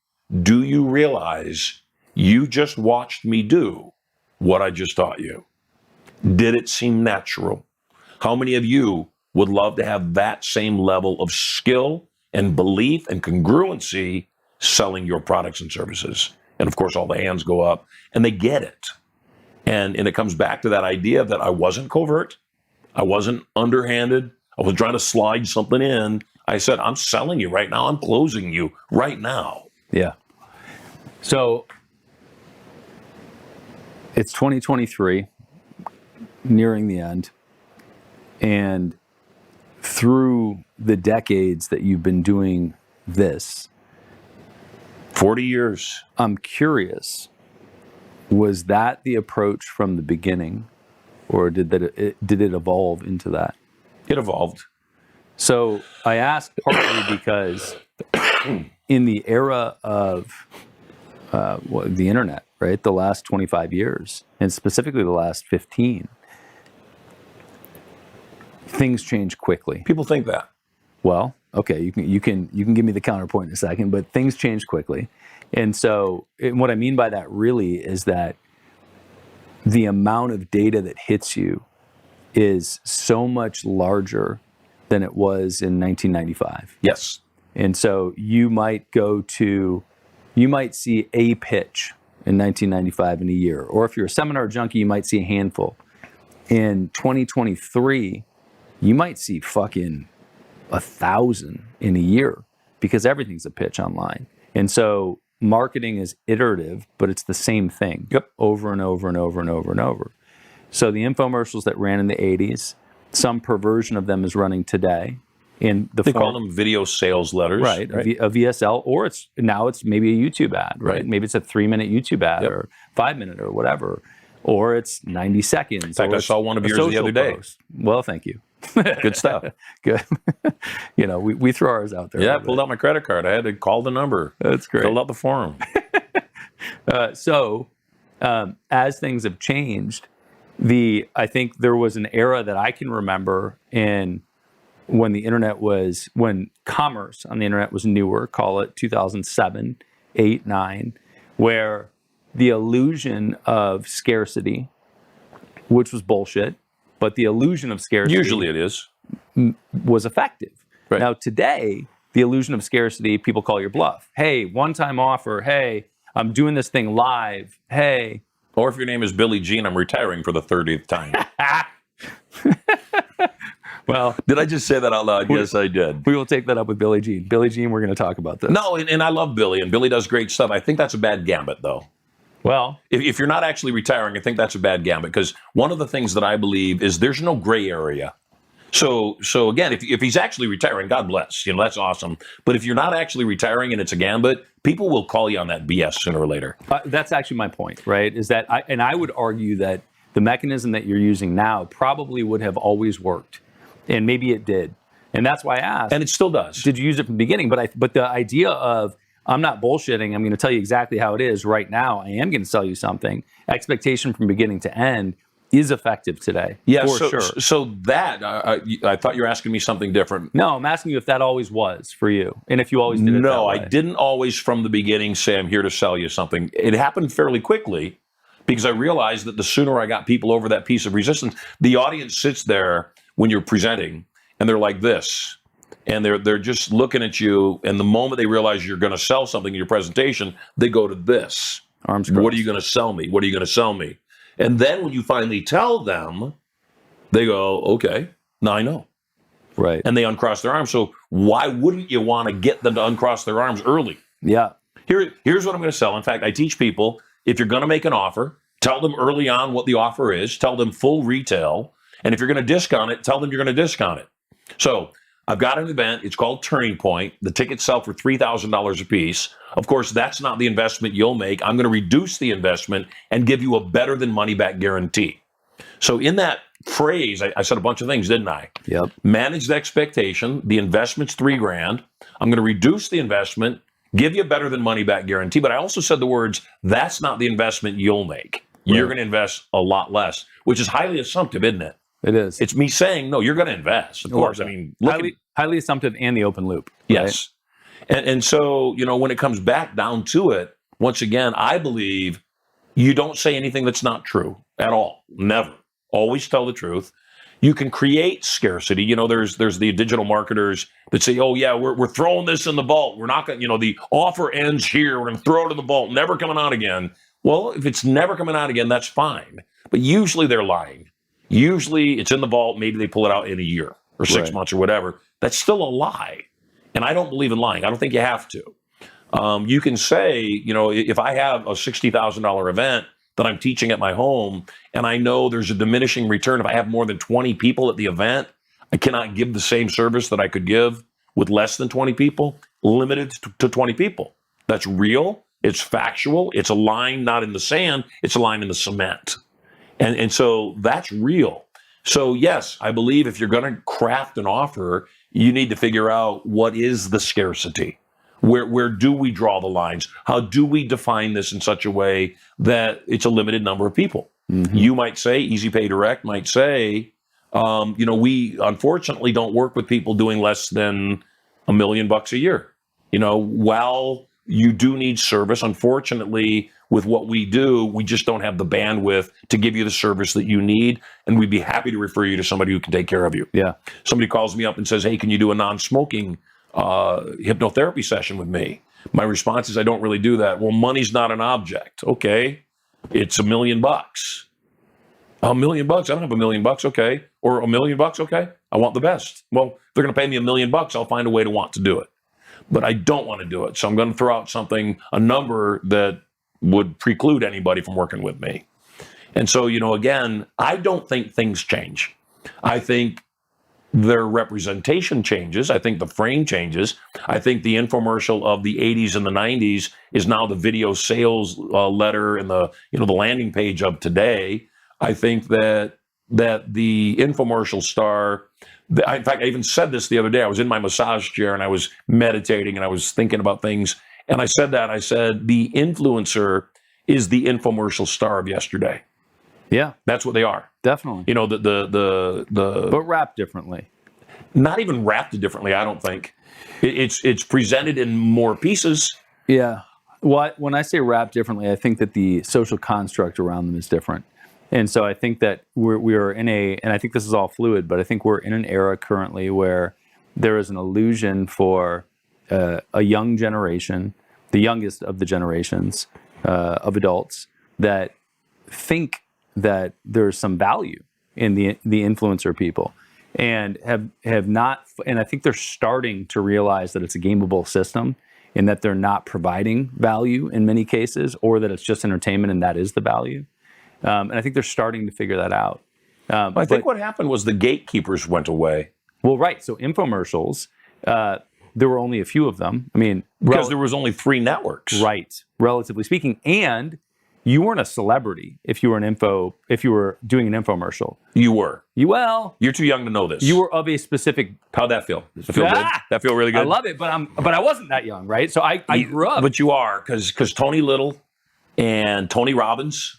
do you realize you just watched me do what I just taught you? Did it seem natural? How many of you would love to have that same level of skill and belief and congruency selling your products and services? And of course, all the hands go up and they get it. And it comes back to that idea that I wasn't covert. I wasn't underhanded. I was trying to slide something in. I said, I'm selling you right now. I'm closing you right now. Yeah. So it's 2023, nearing the end. And through the decades that you've been doing this, 40 years. I'm curious, was that the approach from the beginning, or did it evolve into that? It evolved. So I ask partly because in the era of the internet, right, the last 25 years, and specifically the last 15, things change quickly. People think that. Well, okay, you can give me the counterpoint in a second, but things change quickly. And so what I mean by that really is that the amount of data that hits you is so much larger than it was in 1995. Yes. And so you might see a pitch in 1995 in a year. Or if you're a seminar junkie, you might see a handful. In 2023, you might see fucking 1,000 in a year because everything's a pitch online. And so marketing is iterative, but it's the same thing. Yep. Over and over and over and over and over. So the infomercials that ran in the 80s, some perversion of them is running today. They call them video sales letters. Right, a VSL, or it's maybe a YouTube ad, right? Maybe it's a 3-minute YouTube ad or 5-minute or whatever, or it's 90 seconds. In fact, I saw one of yours the other day. Post. Well, thank you. Good stuff. Good. We throw ours out there. Yeah, I pulled out my credit card. I had to call the number. That's great. Filled out the form. As things have changed, I think there was an era that I can remember when commerce on the internet was newer, call it 2007, 8, 9, where the illusion of scarcity, which was bullshit, but the illusion of scarcity Usually it is. was effective. Right. Now today, the illusion of scarcity, people call your bluff. Hey, one-time offer. Hey, I'm doing this thing live. Hey. Or if your name is Billie Jean, I'm retiring for the 30th time. Well, did I just say that out loud? Yes, I did. We will take that up with Billie Jean. Billie Jean, we're going to talk about this. No, and I love Billie, and Billie does great stuff. I think that's a bad gambit, though. Well, if you're not actually retiring, I think that's a bad gambit, because one of the things that I believe is there's no gray area. So again, if he's actually retiring, God bless, that's awesome. But if you're not actually retiring and it's a gambit, people will call you on that BS sooner or later. That's actually my point, right? Is that I would argue that the mechanism that you're using now probably would have always worked, and maybe it did, and that's why I asked. And it still does. Did you use it from the beginning? But the idea of I'm not bullshitting. I'm going to tell you exactly how it is right now. I am going to sell you something. Expectation from beginning to end is effective today. Yeah, for sure. So that, I thought you were asking me something different. No, I'm asking you if that always was for you, and if you always did it No, that way. I didn't always from the beginning say I'm here to sell you something. It happened fairly quickly because I realized that the sooner I got people over that piece of resistance, the audience sits there when you're presenting, and they're like this. And they're just looking at you, and the moment they realize you're going to sell something in your presentation, they go to this. Arms crossed. What are you going to sell me? What are you going to sell me? And then when you finally tell them, they go, okay, now I know. Right. And they uncross their arms. So why wouldn't you want to get them to uncross their arms early? Yeah. Here's what I'm going to sell. In fact, I teach people, if you're going to make an offer, tell them early on what the offer is, tell them full retail. And if you're going to discount it, tell them you're going to discount it. So I've got an event. It's called Turning Point. The tickets sell for $3,000 a piece. Of course, that's not the investment you'll make. I'm going to reduce the investment and give you a better than money back guarantee. So in that phrase, I said a bunch of things, didn't I? Yep. Manage the expectation. The investment's $3,000. I'm going to reduce the investment, give you a better than money back guarantee. But I also said the words, that's not the investment you'll make. You're going to invest a lot less, which is highly assumptive, isn't it? It is. It's me saying, no, you're going to invest. Of course. I mean, highly assumptive and the open loop. Yes. And so, when it comes back down to it, once again, I believe you don't say anything that's not true at all. Never. Always tell the truth. You can create scarcity. There's the digital marketers that say, oh, yeah, we're throwing this in the vault. We're not going to, the offer ends here. We're going to throw it in the vault, never coming out again. Well, if it's never coming out again, that's fine. But usually they're lying. Usually it's in the vault. Maybe they pull it out in a year or 6 months or whatever. That's still a lie. And I don't believe in lying. I don't think you have to. You can say, if I have a $60,000 event that I'm teaching at my home, and I know there's a diminishing return. If I have more than 20 people at the event, I cannot give the same service that I could give with less than 20 people, limited to 20 people. That's real. It's factual. It's a line not in the sand. It's a line in the cement. And so that's real. So yes, I believe if you're going to craft an offer, you need to figure out what is the scarcity. Where do we draw the lines? How do we define this in such a way that it's a limited number of people? Mm-hmm. You might say, Easy Pay Direct might say, we unfortunately don't work with people doing less than $1 million a year. While you do need service, unfortunately, with what we do, we just don't have the bandwidth to give you the service that you need. And we'd be happy to refer you to somebody who can take care of you. Yeah. Somebody calls me up and says, hey, can you do a non-smoking hypnotherapy session with me? My response is, I don't really do that. Well, money's not an object. Okay. It's $1 million. $1 million? I don't have $1 million. Okay. Or $1 million? Okay. I want the best. Well, if they're going to pay me $1 million, I'll find a way to want to do it. But I don't want to do it. So I'm going to throw out a number that would preclude anybody from working with me. And so, again, I don't think things change. I think their representation changes. I think the frame changes. I think the infomercial of the 80s and the 90s is now the video sales letter and the landing page of today. I think that the infomercial star, in fact, I even said this the other day. I was in my massage chair and I was meditating and I was thinking about things. And I said the influencer is the infomercial star of yesterday. Yeah, that's what they are. Definitely. But wrapped differently. Not even wrapped differently. I don't think it's presented in more pieces. Yeah. When I say wrapped differently, I think that the social construct around them is different. And so I think that we're in and I think this is all fluid, but I think we're in an era currently where there is an illusion for a young generation, the youngest of the generations of adults, that think that there's some value in the influencer people, and have not. And I think they're starting to realize that it's a gameable system, and that they're not providing value in many cases, or that it's just entertainment and that is the value. And I think they're starting to figure that out. I think what happened was the gatekeepers went away. Well, right. So infomercials, there were only a few of them. I mean, because there was only 3 networks. Right. Relatively speaking. And you weren't a celebrity if you were doing an infomercial. You were. You're too young to know this. You were of a specific. How'd that feel? Does it feel good? That feel really good? I love it, but I wasn't that young, right? So I grew up. But you are, because Tony Little and Tony Robbins,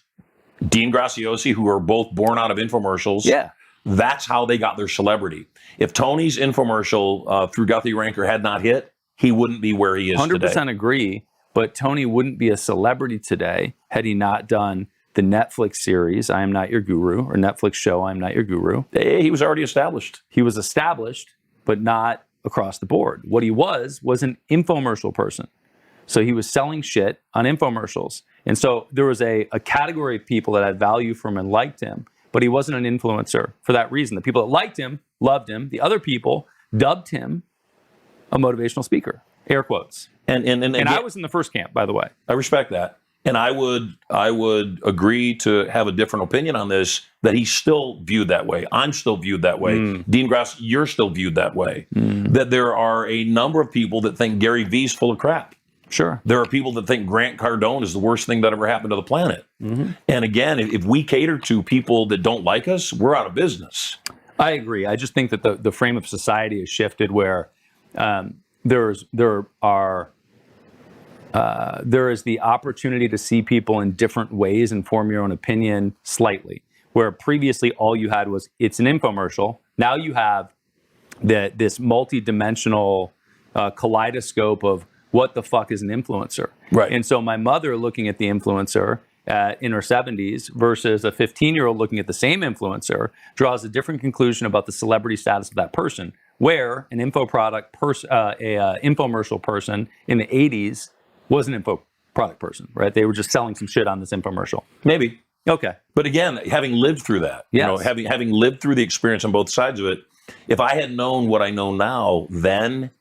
Dean Graziosi, who are both born out of infomercials. Yeah. That's how they got their celebrity. If Tony's infomercial through Guthrie Ranker had not hit, he wouldn't be where he is 100% today. 100% agree, but Tony wouldn't be a celebrity today had he not done the Netflix series, I Am Not Your Guru, or Netflix show, I Am Not Your Guru. He was already established. He was established, but not across the board. What he was an infomercial person. So he was selling shit on infomercials. And so there was a category of people that had value from and liked him, but he wasn't an influencer for that reason. The people that liked him, loved him. The other people dubbed him a motivational speaker, air quotes. And I was in the first camp, by the way. I respect that. And I would agree to have a different opinion on this, that he's still viewed that way. I'm still viewed that way. Dean Grass, you're still viewed that way. That there are a number of people that think Gary Vee's full of crap. Sure. There are people that think Grant Cardone is the worst thing that ever happened to the planet. And again, if we cater to people that don't like us, we're out of business. I agree. I just think that the frame of society has shifted where there is the opportunity to see people in different ways and form your own opinion slightly. Where previously all you had was it's an infomercial. Now you have this multi-dimensional kaleidoscope of what the fuck is an influencer. Right. And so my mother looking at the influencer in her 70s versus a 15-year-old looking at the same influencer draws a different conclusion about the celebrity status of that person. Where an infomercial person in the 80s was an info product person, right? They were just selling some shit on this infomercial. Maybe. Okay. But again, having lived through that, you know, Yes. having lived through the experience on both sides of it, if I had known what I know now, then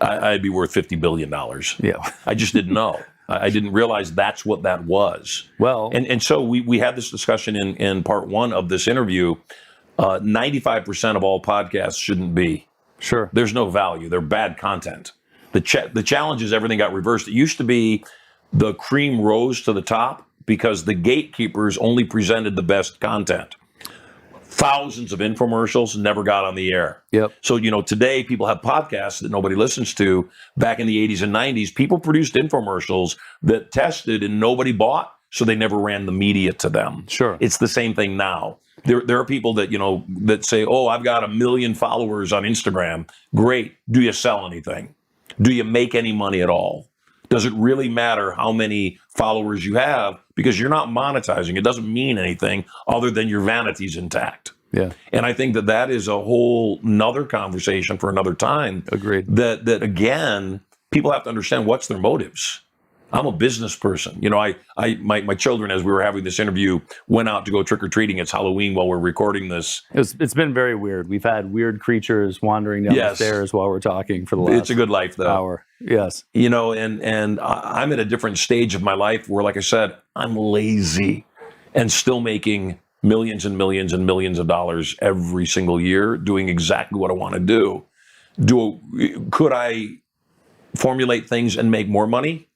I'd be worth $50 billion. Yeah. I just didn't know. I didn't realize that's what that was. Well, And so we had this discussion in part one of this interview. 95% of all podcasts shouldn't be. sure. There's no value. They're bad content. The challenge is everything got reversed. It used to be the cream rose to the top because the gatekeepers only presented the best content. Thousands of infomercials never got on the air. Yep. So, you know, today people have podcasts that nobody listens to. Back in the 80s and 90s, people produced infomercials that tested and nobody bought, so they never ran the media to them. Sure. It's the same thing now. There are people that, you know, that say, oh, I've got 1 million followers on Instagram. Great. Do you sell anything? Do you make any money at all? Does it really matter how many followers you have? Because you're not monetizing. It doesn't mean anything other than your vanity's intact. Yeah. And I think that is a whole nother conversation for another time. Agreed. That again, people have to understand what's their motives. I'm a business person. You know, my children, as we were having this interview, went out to go trick-or-treating. It's Halloween while we're recording this. It's been very weird. We've had weird creatures wandering down the stairs while we're talking for the last It's a good life, though. hour. Yes. You know, and I'm at a different stage of my life where, like I said, I'm lazy and still making millions and millions and millions of dollars every single year doing exactly what I want to do. Could I formulate things and make more money?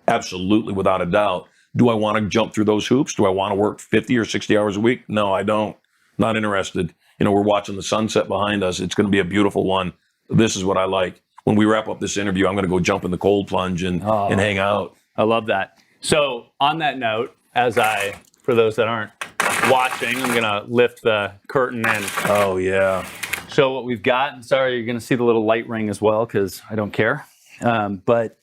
Absolutely, without a doubt. Do I want to jump through those hoops? Do I want to work 50 or 60 hours a week? No, I don't. Not interested. You know, we're watching the sunset behind us. It's going to be a beautiful one. This is what I like. When we wrap up this interview, I'm going to go jump in the cold plunge and hang out. I love that. So on that note, for those that aren't watching, I'm going to lift the curtain and Oh, yeah. show what we've got. And sorry, you're going to see the little light ring as well, because I don't care. But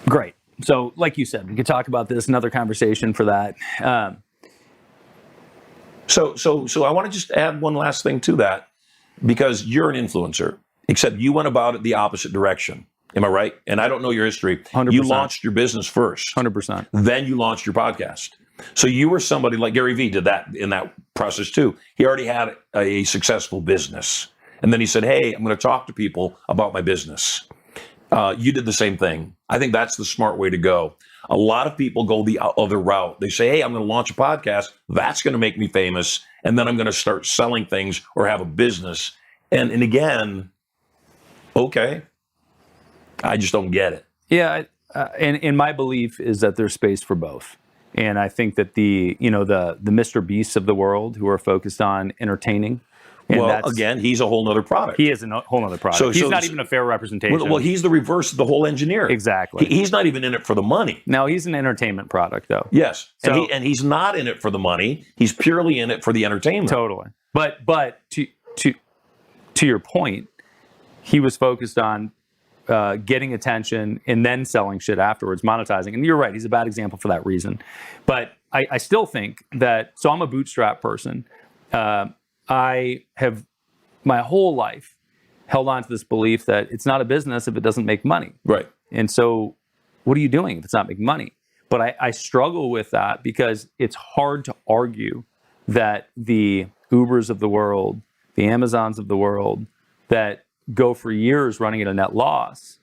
great. So like you said, we could talk about this, another conversation for that. So I want to just add one last thing to that, because you're an influencer, except you went about it the opposite direction. Am I right? And I don't know your history. 100%. You launched your business first. 100%. Then you launched your podcast. So you were somebody like Gary Vee did that in that process too. He already had a successful business. And then he said, hey, I'm going to talk to people about my business. You did the same thing. I think that's the smart way to go. A lot of people go the other route. They say, hey, I'm going to launch a podcast. That's going to make me famous. And then I'm going to start selling things or have a business. And again, okay, I just don't get it. Yeah, and my belief is that there's space for both. And I think that the Mr. Beasts of the world who are focused on entertaining. And well, again, he's a whole nother product. He is a whole other product. He's not even a fair representation. Well, he's the reverse of the whole engineer. Exactly. He's not even in it for the money. No, he's an entertainment product, though. Yes, So, and he's not in it for the money. He's purely in it for the entertainment. Totally. But to your point, he was focused on getting attention and then selling shit afterwards, monetizing. And you're right, he's a bad example for that reason. But I still think that, so I'm a bootstrap person. I have my whole life held on to this belief that it's not a business if it doesn't make money. Right. And so what are you doing if it's not making money? But I struggle with that because it's hard to argue that the Ubers of the world, the Amazons of the world that go for years running at a net loss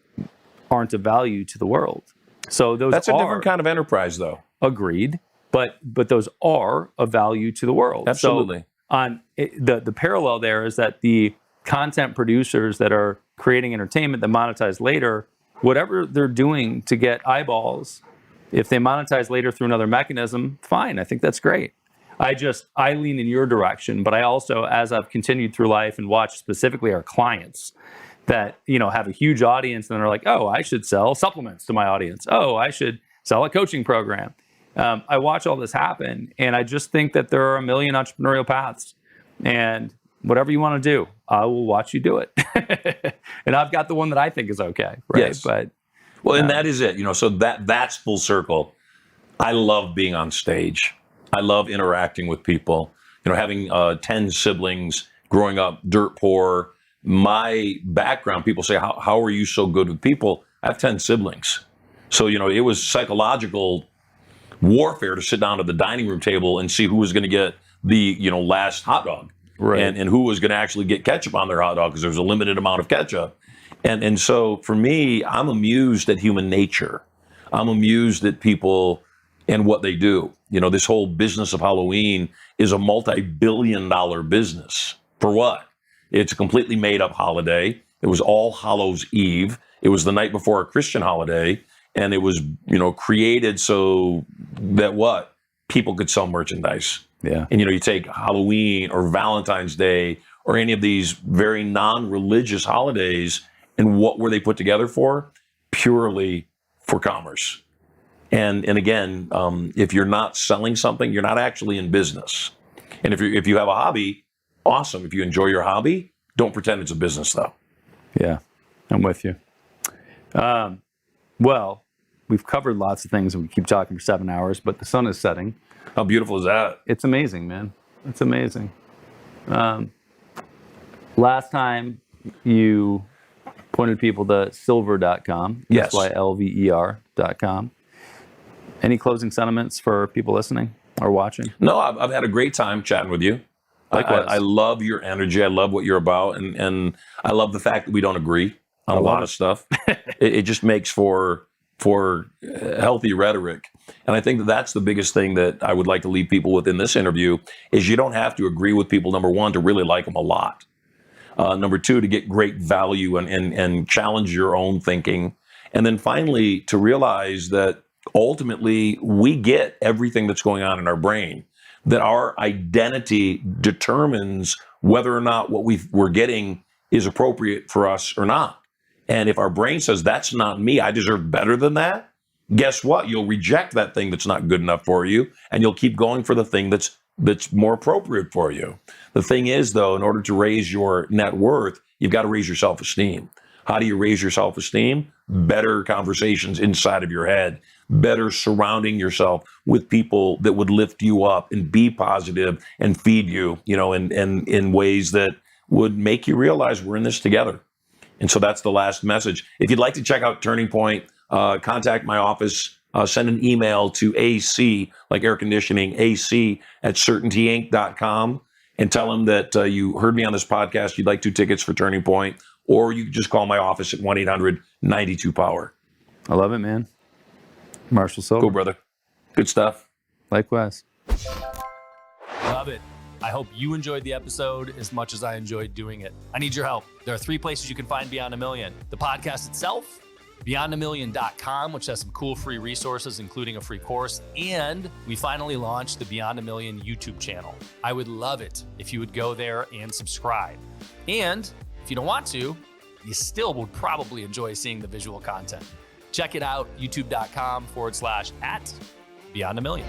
aren't of value to the world. So that's a different kind of enterprise, though. Agreed. But those are of value to the world. Absolutely. So the parallel there is that the content producers that are creating entertainment that monetize later, whatever they're doing to get eyeballs, if they monetize later through another mechanism, fine. I think that's great. I lean in your direction, but I also, as I've continued through life and watched specifically our clients that, have a huge audience and they're like, oh, I should sell supplements to my audience. Oh, I should sell a coaching program. I watch all this happen, and I just think that there are a million entrepreneurial paths, and whatever you want to do, I will watch you do it. And I've got the one that I think is okay. Right. Yes. But and that is it. So that's full circle. I love being on stage. I love interacting with people. Having 10 siblings, growing up dirt poor. My background, people say, how are you so good with people? I have 10 siblings. So, it was psychological warfare to sit down at the dining room table and see who was going to get the, last hot dog. Right. And who was going to actually get ketchup on their hot dog because there was a limited amount of ketchup. And so for me, I'm amused at human nature. I'm amused at people and what they do. This whole business of Halloween is a multi-billion-dollar business. For what? It's a completely made-up holiday. It was All Hallows Eve. It was the night before a Christian holiday. And it was, created so that people could sell merchandise. Yeah. And, you take Halloween or Valentine's Day or any of these very non-religious holidays, and what were they put together for? Purely for commerce. And again, if you're not selling something, you're not actually in business. And if you have a hobby, awesome. If you enjoy your hobby, don't pretend it's a business, though. Yeah, I'm with you. Well, we've covered lots of things, and we keep talking for 7 hours, but the sun is setting. How beautiful is that? It's amazing, man. It's amazing. Last time you pointed people to Sylver.com. Yes. Sylver.com. Any closing sentiments for people listening or watching? No, I've had a great time chatting with you. Likewise. I love your energy. I love what you're about. And I love the fact that we don't agree on a lot of stuff. It just makes for healthy rhetoric. And I think that that's the biggest thing that I would like to leave people with in this interview is you don't have to agree with people, number one, to really like them a lot. Number two, to get great value and challenge your own thinking. And then finally, to realize that ultimately we get everything that's going on in our brain, that our identity determines whether or not what we're getting is appropriate for us or not. And if our brain says, that's not me, I deserve better than that, guess what? You'll reject that thing that's not good enough for you, and you'll keep going for the thing that's more appropriate for you. The thing is, though, in order to raise your net worth, you've got to raise your self-esteem. How do you raise your self-esteem? Better conversations inside of your head, better surrounding yourself with people that would lift you up and be positive and feed you, in ways that would make you realize we're in this together. And so that's the last message. If you'd like to check out Turning Point, contact my office, send an email to AC, like air conditioning, AC at certaintyinc.com, and tell them that you heard me on this podcast. You'd like 2 tickets for Turning Point, or you can just call my office at 1-800-92-POWER. I love it, man. Marshall Sylver. Cool, brother. Good stuff. Likewise. Love it. I hope you enjoyed the episode as much as I enjoyed doing it. I need your help. There are 3 places you can find Beyond a Million. The podcast itself, beyondamillion.com, which has some cool free resources, including a free course. And we finally launched the Beyond a Million YouTube channel. I would love it if you would go there and subscribe. And if you don't want to, you still would probably enjoy seeing the visual content. Check it out, youtube.com/@Beyond a Million.